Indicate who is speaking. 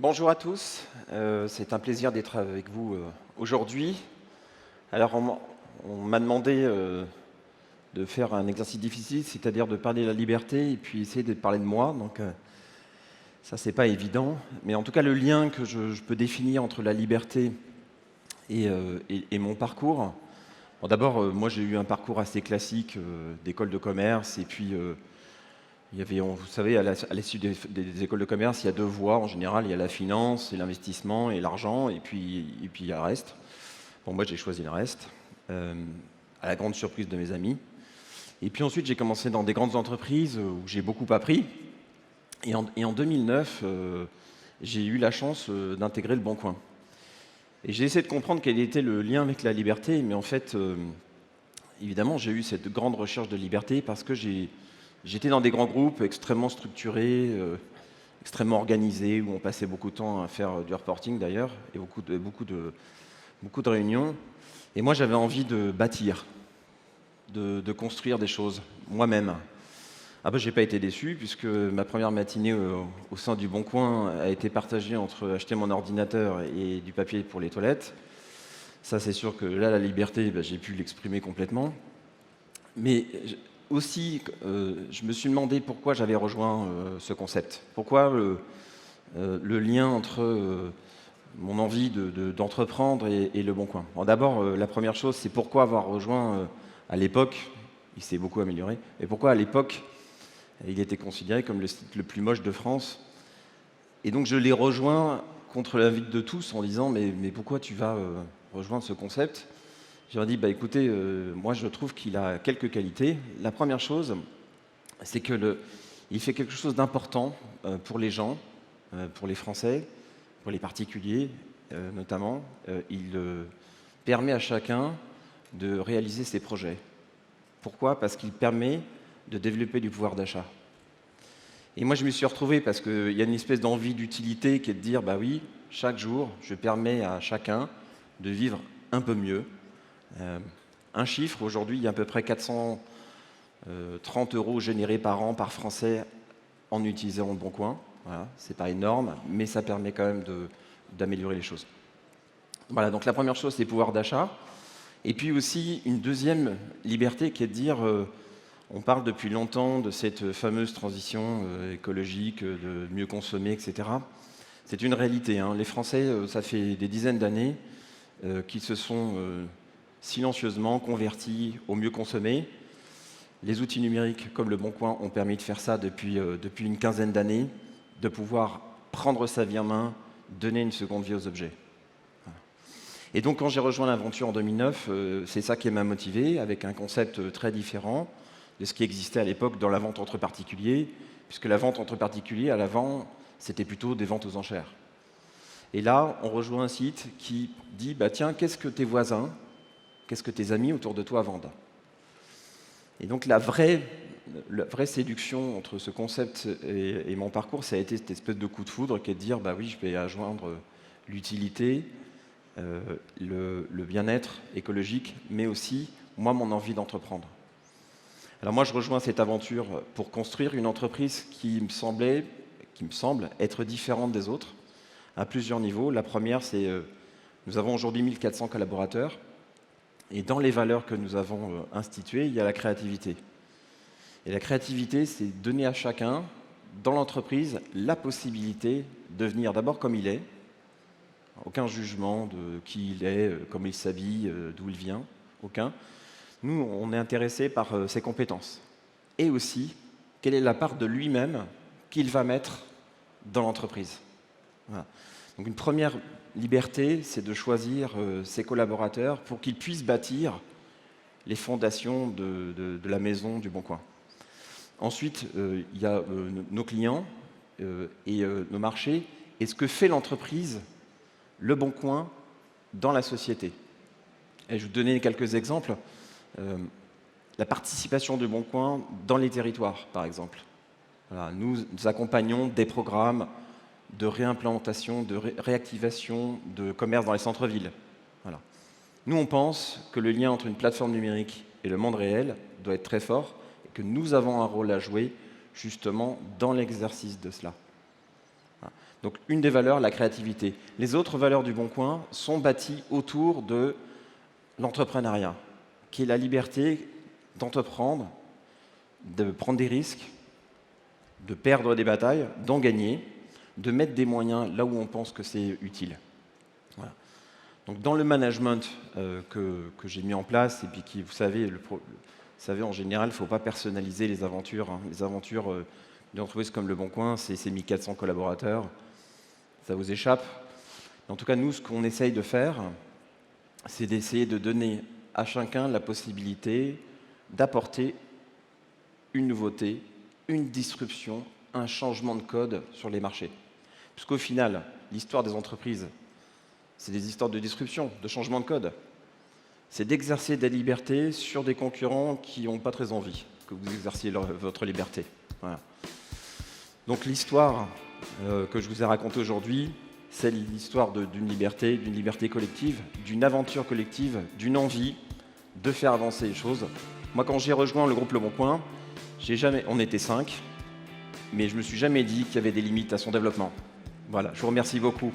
Speaker 1: Bonjour à tous, c'est un plaisir d'être avec vous aujourd'hui. Alors on m'a demandé de faire un exercice difficile, c'est-à-dire de parler de la liberté et puis essayer de parler de moi. Donc ça c'est pas évident, mais en tout cas le lien que je peux définir entre la liberté et mon parcours. Bon, d'abord, moi j'ai eu un parcours assez classique d'école de commerce et puis il y avait, vous savez, à l'issue des écoles de commerce, il y a deux voies en général. Il y a la finance, et l'investissement et l'argent, et puis il y a le reste. Bon, moi, j'ai choisi le reste, euh, à la grande surprise de mes amis. Et puis ensuite, j'ai commencé dans des grandes entreprises où j'ai beaucoup appris. Et en 2009, j'ai eu la chance d'intégrer le Bon Coin. Et j'ai essayé de comprendre quel était le lien avec la liberté, mais en fait, évidemment, j'ai eu cette grande recherche de liberté parce que j'étais dans des grands groupes extrêmement structurés, extrêmement organisés, où on passait beaucoup de temps à faire du reporting d'ailleurs, et beaucoup de réunions. Et moi, j'avais envie de bâtir, de construire des choses moi-même. Ah ben, j'ai pas été déçu, puisque ma première matinée au sein du Bon Coin a été partagée entre acheter mon ordinateur et du papier pour les toilettes. Ça, c'est sûr que là, la liberté, ben, j'ai pu l'exprimer complètement. Mais aussi, je me suis demandé pourquoi j'avais rejoint ce concept. Pourquoi le lien entre mon envie d'entreprendre et le Bon Coin. Bon, d'abord, la première chose, c'est pourquoi avoir rejoint à l'époque, il s'est beaucoup amélioré, et pourquoi à l'époque, il était considéré comme le site le plus moche de France. Et donc je l'ai rejoint contre l'avis de tous en disant mais pourquoi tu vas rejoindre ce concept. Je leur ai dit, bah, écoutez, moi je trouve qu'il a quelques qualités. La première chose, c'est qu'il fait quelque chose d'important pour les gens, pour les Français, pour les particuliers notamment. Il permet à chacun de réaliser ses projets. Pourquoi? Parce qu'il permet de développer du pouvoir d'achat. Et moi je me suis retrouvé parce qu'il y a une espèce d'envie d'utilité qui est de dire, bah oui, chaque jour, je permets à chacun de vivre un peu mieux. Un chiffre, aujourd'hui, il y a à peu près 430 € générés par an par Français en utilisant le Bon Coin. Voilà, c'est pas énorme, mais ça permet quand même d'améliorer les choses. Voilà, donc la première chose, c'est le pouvoir d'achat. Et puis aussi, une deuxième liberté qui est de dire, on parle depuis longtemps de cette fameuse transition écologique, de mieux consommer, etc. C'est une réalité, hein. Les Français, ça fait des dizaines d'années qu'ils se sont silencieusement convertis au mieux consommer. Les outils numériques comme le Bon Coin ont permis de faire ça depuis une quinzaine d'années, de pouvoir prendre sa vie en main, donner une seconde vie aux objets. Voilà. Et donc quand j'ai rejoint l'aventure en 2009, c'est ça qui m'a motivé, avec un concept très différent de ce qui existait à l'époque dans la vente entre particuliers, puisque la vente entre particuliers, à l'avant, c'était plutôt des ventes aux enchères. Et là, on rejoint un site qui dit, bah, tiens, qu'est-ce que tes voisins, qu'est-ce que tes amis autour de toi vendent? Et donc la vraie séduction entre ce concept et mon parcours, ça a été cette espèce de coup de foudre qui est de dire, bah oui, je vais adjoindre l'utilité, le bien-être écologique, mais aussi, moi, mon envie d'entreprendre. Alors moi, je rejoins cette aventure pour construire une entreprise qui me semble être différente des autres, à plusieurs niveaux. La première, c'est nous avons aujourd'hui 1400 collaborateurs, et dans les valeurs que nous avons instituées, il y a la créativité. Et la créativité, c'est donner à chacun, dans l'entreprise, la possibilité de venir d'abord comme il est, aucun jugement de qui il est, comment il s'habille, d'où il vient, aucun. Nous, on est intéressé par ses compétences. Et aussi, quelle est la part de lui-même qu'il va mettre dans l'entreprise. Voilà. Donc une première liberté, c'est de choisir ses collaborateurs pour qu'ils puissent bâtir les fondations de la maison du Bon Coin. Ensuite, il y a nos clients et nos marchés, et ce que fait l'entreprise, le Bon Coin, dans la société. Et je vais vous donner quelques exemples. La participation du Bon Coin dans les territoires, par exemple. Voilà, nous accompagnons des programmes de réimplantation, de réactivation de commerce dans les centres-villes. Voilà. Nous, on pense que le lien entre une plateforme numérique et le monde réel doit être très fort et que nous avons un rôle à jouer justement dans l'exercice de cela. Voilà. Donc une des valeurs, la créativité. Les autres valeurs du Bon Coin sont bâties autour de l'entrepreneuriat, qui est la liberté d'entreprendre, de prendre des risques, de perdre des batailles, d'en gagner, de mettre des moyens là où on pense que c'est utile. Voilà. Donc dans le management que j'ai mis en place, et puis qui, vous savez, en général, il ne faut pas personnaliser les aventures. Hein. Les aventures d'une entreprise comme Le Bon Coin, c'est 1400 collaborateurs, ça vous échappe. En tout cas, nous, ce qu'on essaye de faire, c'est d'essayer de donner à chacun la possibilité d'apporter une nouveauté, une disruption, un changement de code sur les marchés. Puisqu'au final, l'histoire des entreprises, c'est des histoires de disruption, de changement de code. C'est d'exercer des libertés sur des concurrents qui n'ont pas très envie que vous exerciez votre liberté. Voilà. Donc l'histoire que je vous ai racontée aujourd'hui, c'est l'histoire d'une liberté collective, d'une aventure collective, d'une envie de faire avancer les choses. Moi, quand j'ai rejoint le groupe Le Bon Coin, on était 5, mais je ne me suis jamais dit qu'il y avait des limites à son développement. Voilà, je vous remercie beaucoup.